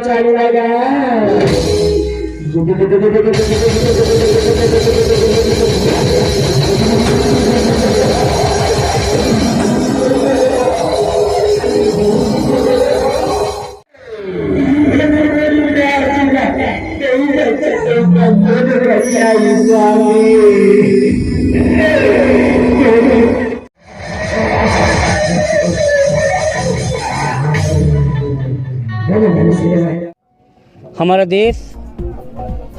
चालू लगा हमारा देश,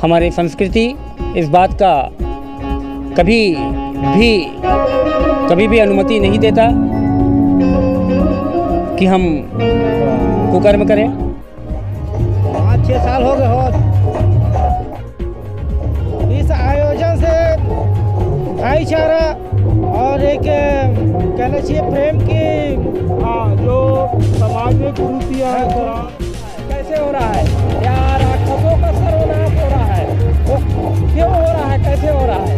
हमारी संस्कृति इस बात का कभी भी अनुमति नहीं देता कि हम कुकर्म करें। 5-6 साल हो गए हो इस आयोजन से भाईचारा और एक कहना चाहिए प्रेम की जो समाज में कुरीतियां कैसे हो रहा है यार, राक्षसों का सर्वनाश हो रहा है, वो क्यों हो रहा है, कैसे हो रहा है।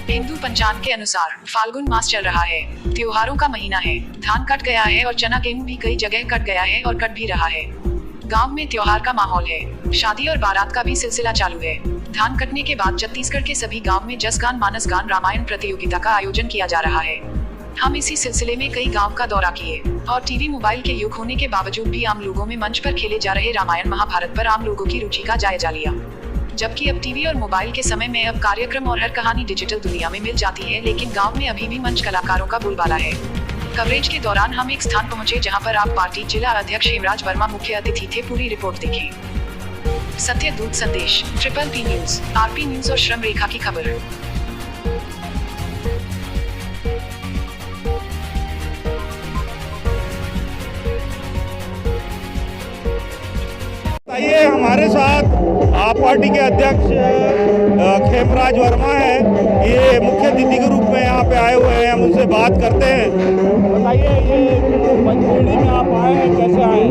हिंदू पंचांग के अनुसार फाल्गुन मास चल रहा है, त्योहारों का महीना है, धान कट गया है और चना गेहूं भी कई जगह कट गया है और कट भी रहा है। गांव में त्योहार का माहौल है, शादी और बारात का भी सिलसिला चालू है। धान कटने के बाद छत्तीसगढ़ के सभी गांव में जस गान मानस गान रामायण प्रतियोगिता का आयोजन किया जा रहा है। हम इसी सिलसिले में कई गांव का दौरा किए और टीवी मोबाइल के युग होने के बावजूद भी आम लोगों में मंच पर खेले जा रहे रामायण महाभारत पर आम लोगों की रुचि का जायजा लिया। जबकि अब टीवी और मोबाइल के समय में अब कार्यक्रम और हर कहानी डिजिटल दुनिया में मिल जाती है, लेकिन गांव में अभी भी मंच कलाकारों का बोलबाला है। कवरेज के दौरान हम एक स्थान पहुंचे जहां पर आप पार्टी जिला अध्यक्ष हेमराज वर्मा मुख्य अतिथि थे। पूरी रिपोर्ट देखें। सत्य दूत संदेश, triple P news, RP news और श्रम रेखा की खबर। ये हमारे साथ आप पार्टी के अध्यक्ष हेमराज वर्मा हैं। ये मुख्य अतिथि के रूप में यहाँ पे आए हुए हैं, हम उनसे बात करते हैं। बताइए, ये पंचपेड़ी में आप आए हैं, कैसे आए?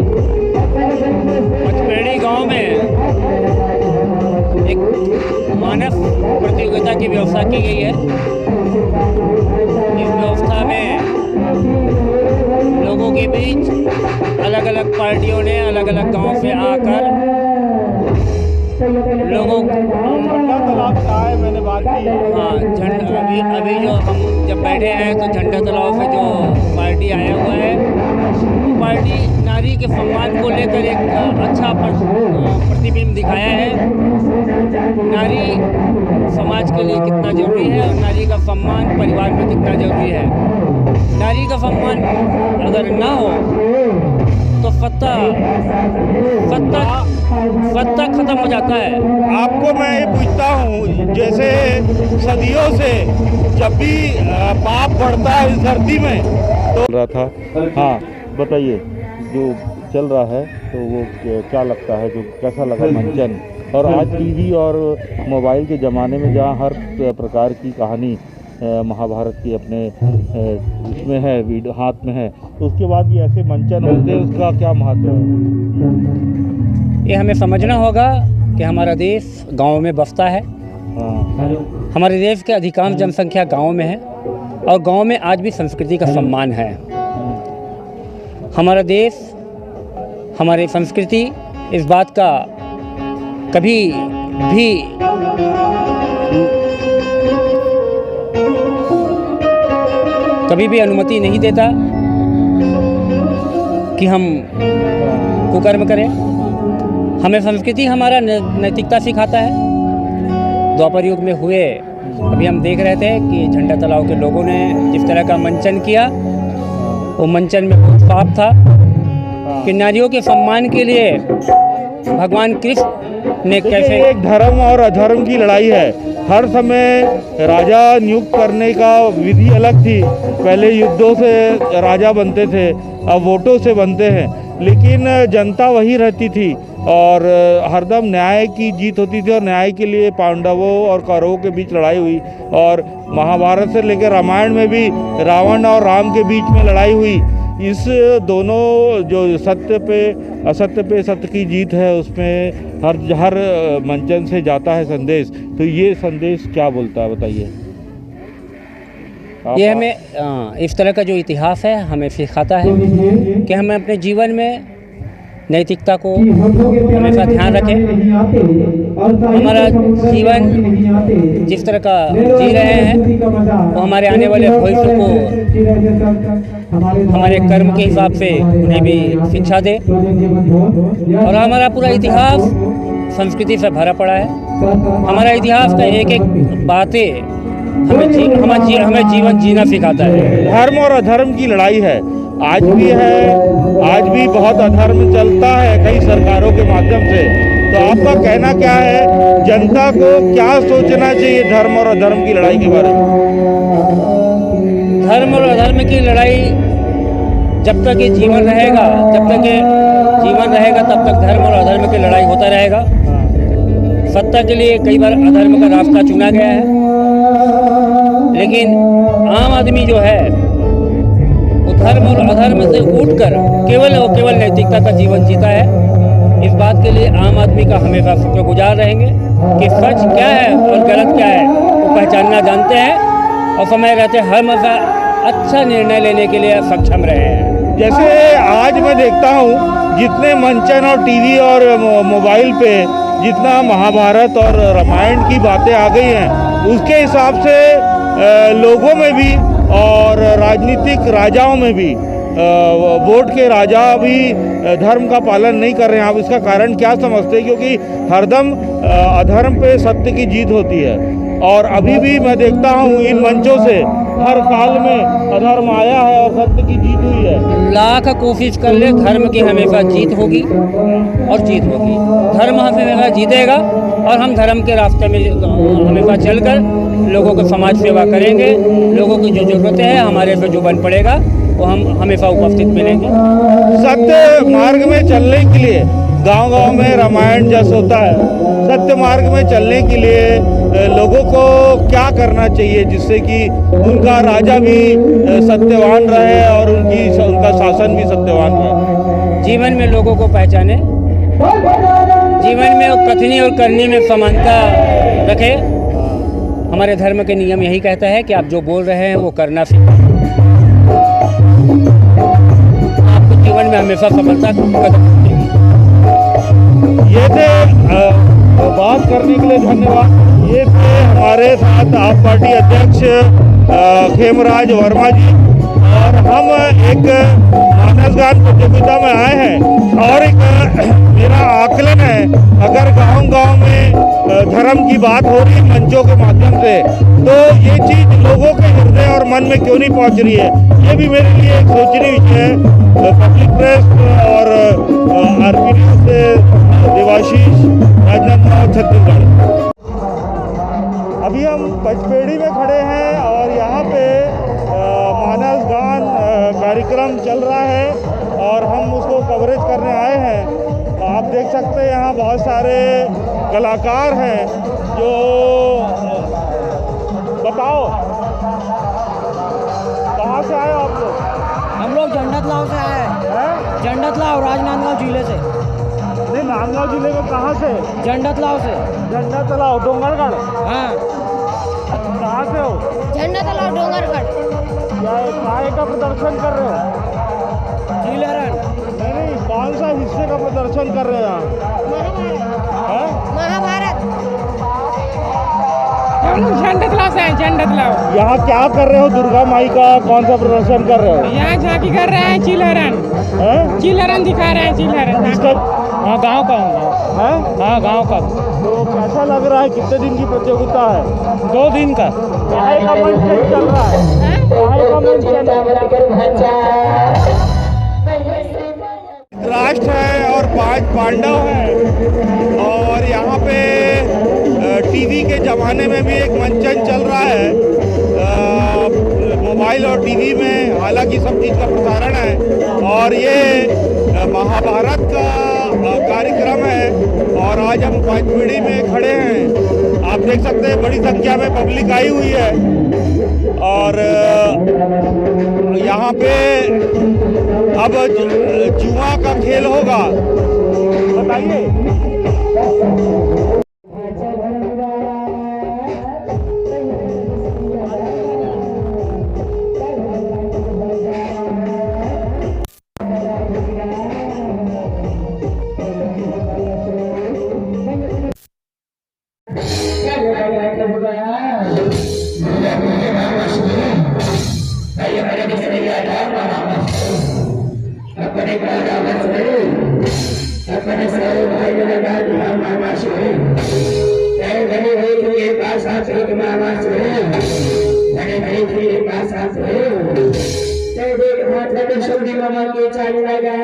पंचपेड़ी गांव में एक मानस प्रतियोगिता की व्यवस्था की गई है। इस व्यवस्था में लोगों के बीच अलग अलग पार्टियों ने अलग अलग गांव से आकर लोगों झंडा तालाब से आए, मैंने बात की। हाँ, झंडा अभी जो हम जब बैठे हैं तो झंडा तालाब से जो पार्टी आया हुआ है, वो पार्टी नारी के सम्मान को लेकर एक अच्छा प्रतिबिंब दिखाया है। नारी समाज के लिए कितना जरूरी है और नारी का सम्मान परिवार में कितना जरूरी है। नारी का सम्मान अगर ना हो तो सत्ता खत्म हो जाता है। आपको मैं ये पूछता हूँ, जैसे सदियों से जब भी पाप बढ़ता है इस धरती में तो रहा था। हाँ, बताइए, जो चल रहा है तो वो क्या लगता है, जो कैसा लगा मंचन? और आज टीवी और मोबाइल के ज़माने में जहाँ हर प्रकार की कहानी महाभारत की अपने इसमें है, वीडियो हाथ में है, तो उसके बाद भी ऐसे मंचन होते हैं, उसका क्या महत्व है? ये हमें समझना होगा कि हमारा देश गाँव में बसता है। हमारे देश के अधिकांश जनसंख्या गाँव में है और गाँव में आज भी संस्कृति का सम्मान है। हमारा देश, हमारी संस्कृति इस बात का कभी भी अनुमति नहीं देता कि हम कुकर्म करें। हमें संस्कृति हमारा नैतिकता सिखाता है। द्वापर युग में हुए, अभी हम देख रहे थे कि झंडा तालाब के लोगों ने जिस तरह का मंचन किया, वो मंचन में बहुत पाप था कि नारियों के सम्मान के लिए भगवान कृष्ण ने कैसे एक धर्म और अधर्म की लड़ाई है। हर समय राजा नियुक्त करने का विधि अलग थी। पहले युद्धों से राजा बनते थे, अब वोटों से बनते हैं, लेकिन जनता वही रहती थी और हरदम न्याय की जीत होती थी। और न्याय के लिए पांडवों और कौरवों के बीच लड़ाई हुई और महाभारत से लेकर रामायण में भी रावण और राम के बीच में लड़ाई हुई। इस दोनों जो सत्य पे असत्य पे सत्य की जीत है, उसमें हर मंचन से जाता है संदेश। तो ये संदेश क्या बोलता है, बताइए। ये हमें इस तरह का जो इतिहास है हमें सिखाता है कि हमें अपने जीवन में नैतिकता को हमेशा ध्यान रखें। हमारा जीवन जिस तरह का जी रहे हैं वो हमारे आने वाले भविष्य को हमारे कर्म के हिसाब से उन्हें भी शिक्षा दे। और हमारा पूरा इतिहास संस्कृति से भरा पड़ा है। हमारा इतिहास का एक एक बातें हमें जीवन जीना सिखाता है। धर्म और अधर्म की लड़ाई है, आज भी है, आज भी बहुत अधर्म चलता है कई सरकारों के माध्यम से। तो आपका कहना क्या है, जनता को क्या सोचना चाहिए धर्म और अधर्म की लड़ाई के बारे में? धर्म और अधर्म की लड़ाई जब तक ये जीवन रहेगा, तब तक धर्म और अधर्म की लड़ाई होता रहेगा। सत्ता के लिए कई बार अधर्म का रास्ता चुना गया है, लेकिन आम आदमी जो है वो धर्म और अधर्म से उठकर केवल नैतिकता का जीवन जीता है। इस बात के लिए आम आदमी का हमेशा शुक्रगुजार रहेंगे कि सच क्या है और गलत क्या है वो पहचानना जानते हैं और समय रहते हर मौका अच्छा निर्णय लेने के लिए सक्षम रहे हैं। जैसे आज मैं देखता हूँ जितने मंचन और टीवी और मोबाइल पे जितना महाभारत और रामायण की बातें आ गई हैं, उसके हिसाब से लोगों में भी और राजनीतिक राजाओं में भी वोट के राजा भी धर्म का पालन नहीं कर रहे हैं। आप इसका कारण क्या समझते हैं? क्योंकि हरदम अधर्म पे सत्य की जीत होती है और अभी भी मैं देखता हूँ इन मंचों से हर काल में अधर्म आया है और सत्य की जीत हुई है। लाख कोशिश कर ले, धर्म की हमेशा जीत होगी और जीत होगी। धर्म हमेशा जीतेगा और हम धर्म के रास्ते में हमेशा चलकर लोगों को समाज सेवा करेंगे। लोगों की जो ज़रूरतें हैं हमारे पे जो बन पड़ेगा वो हम हमेशा उपस्थित मिलेंगे। सत्य मार्ग में चलने के लिए गांव-गांव में रामायण जैसा होता है, सत्य मार्ग में चलने के लिए लोगों को क्या करना चाहिए जिससे कि उनका राजा भी सत्यवान रहे और उनका शासन भी सत्यवान रहे? जीवन में लोगों को पहचाने, जीवन में कथनी और करनी में समानता रखे। हमारे धर्म के नियम यही कहता है कि आप जो बोल रहे हैं वो करना सीखें। आपको जीवन में हमेशा सफलता कदम मिलेगी। ये थे बात करने के लिए धन्यवाद। ये थे हमारे साथ आप पार्टी अध्यक्ष खेमराज वर्मा जी और हम एक मानस गान प्रतियोगिता में आए हैं और एक मेरा आकलन है, अगर गांव-गांव में धर्म की बात हो रही मंचों के माध्यम से तो ये चीज़ लोगों के हृदय और मन में क्यों नहीं पहुंच रही है, ये भी मेरे लिए एक सोचनीय विषय है। पब्लिक प्रेस और आरपी न्यूज़ से देवाशीष, राजनांदगांव, छत्तीसगढ़। अभी हम पचपेड़ी में खड़े हैं और यहाँ पे मानस गान कार्यक्रम चल रहा है और हम उसको कवरेज करने आए हैं। आप देख सकते हैं यहाँ बहुत सारे कलाकार हैं जो बताओ कहाँ से आए आप लोग? हम लोग झंडतलाव से आए हैं। झंडतलाव राजनांदगांव जिले से। नहीं, नांदगांव जिले में कहाँ से? झंडतलाव से। झंडतलाव डोंगरगढ़। हाँ, कहाँ से हो? झंडतलाव डोंगरगढ़। काय का प्रदर्शन कर रहे हो? चिलहरण। नहीं, कौन सा हिस्से का प्रदर्शन कर रहे हो यहाँ? महाभारत। हम लोग झंडतलाव से हैं, झंडतलाव। यहाँ क्या कर रहे हो? दुर्गा माई का कौन सा प्रदर्शन कर रहे हो? यहाँ झांकी कर रहे हैं, चिलहरण। चिलहरण दिखा रहे हैं, चिलहरण। हाँ, गाँव का हूँ। हाँ, गाँव का। तो कैसा लग रहा है? कितने दिन की प्रतियोगिता है? 2 दिन का। काय का मंचन चल रहा है? काय का मंचन? राष्ट्र है और 5 पांडव हैं और यहाँ पे टीवी के ज़माने में भी एक मंचन चल रहा है। मोबाइल और टीवी में हालांकि सब चीज़ का प्रसारण है और ये महाभारत का कार्यक्रम है और आज हम पचपेड़ी में खड़े हैं। आप देख सकते हैं बड़ी संख्या में पब्लिक आई हुई है और यहाँ पे अब जुआ का खेल होगा। बताइए। अपने सारे भाई लगा दिया मामा से घरे भाई के पास आते मामा से घरे भाई के पास आते देख मतलब सऊदी मामा के चाल लगा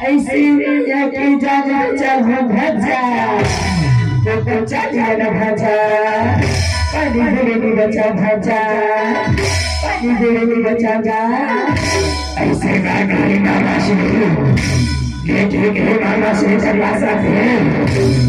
ऐसे मामा से चला सकते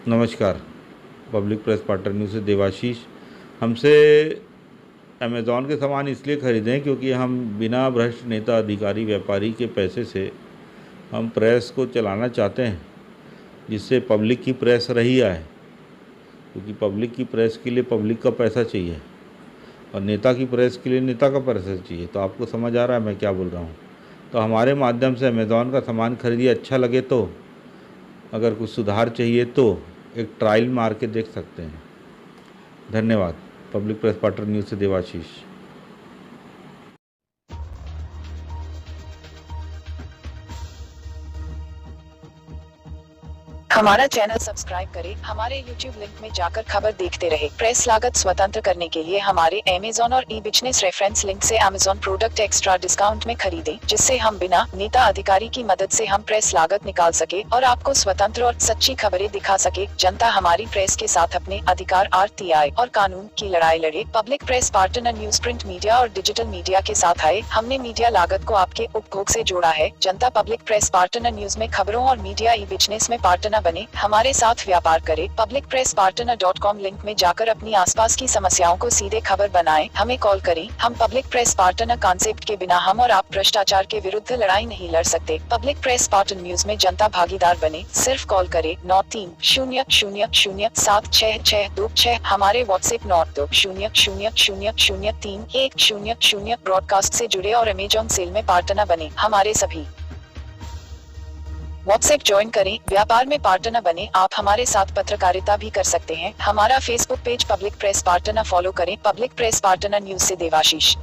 नमस्कार, पब्लिक प्रेस पार्टनर न्यूज़ से देवाशीष। हमसे अमेज़ॉन के सामान इसलिए ख़रीदें क्योंकि हम बिना भ्रष्ट नेता अधिकारी व्यापारी के पैसे से हम प्रेस को चलाना चाहते हैं, जिससे पब्लिक की प्रेस रही आए, क्योंकि पब्लिक की प्रेस के लिए पब्लिक का पैसा चाहिए और नेता की प्रेस के लिए नेता का पैसा चाहिए। तो आपको समझ आ रहा है मैं क्या बोल रहा हूँ। तो हमारे माध्यम से अमेज़ॉन का सामान खरीदिए, अच्छा लगे तो, अगर कुछ सुधार चाहिए तो एक ट्रायल मार के देख सकते हैं। धन्यवाद। पब्लिक प्रेस पार्टनर न्यूज़ से देवाशीष। हमारा चैनल सब्सक्राइब करें, हमारे YouTube लिंक में जाकर खबर देखते रहे। प्रेस लागत स्वतंत्र करने के लिए हमारे Amazon और ई-बिजनेस रेफरेंस लिंक से Amazon प्रोडक्ट एक्स्ट्रा डिस्काउंट में खरीदें, जिससे हम बिना नेता अधिकारी की मदद से हम प्रेस लागत निकाल सके और आपको स्वतंत्र और सच्ची खबरें दिखा सके। जनता हमारी प्रेस के साथ अपने अधिकार, RTI और कानून की लड़ाई लड़े। Public press partner news print media और डिजिटल मीडिया के साथ आए। हमने मीडिया लागत को आपके उपभोग से जोड़ा है। जनता पब्लिक प्रेस पार्टनर न्यूज में खबरों और मीडिया ई-बिजनेस में पार्टनर बने, हमारे साथ व्यापार करें। publicpresspartner.com लिंक में जाकर अपनी आसपास की समस्याओं को सीधे खबर बनाएं, हमें कॉल करें। हम पब्लिक प्रेस पार्टनर कॉन्सेप्ट के बिना हम और आप भ्रष्टाचार के विरुद्ध लड़ाई नहीं लड़ सकते। पब्लिक प्रेस पार्टनर न्यूज में जनता भागीदार बने। सिर्फ कॉल करें 9300076626। हमारे व्हाट्सएप 920000031000 ब्रॉडकास्ट से जुड़े और अमेज़न सेल में पार्टनर बने। हमारे सभी व्हाट्सएप ज्वाइन करें, व्यापार में पार्टनर बने। आप हमारे साथ पत्रकारिता भी कर सकते हैं। हमारा Facebook page public press partner follow करें। पब्लिक प्रेस पार्टनर न्यूज से देवाशीष।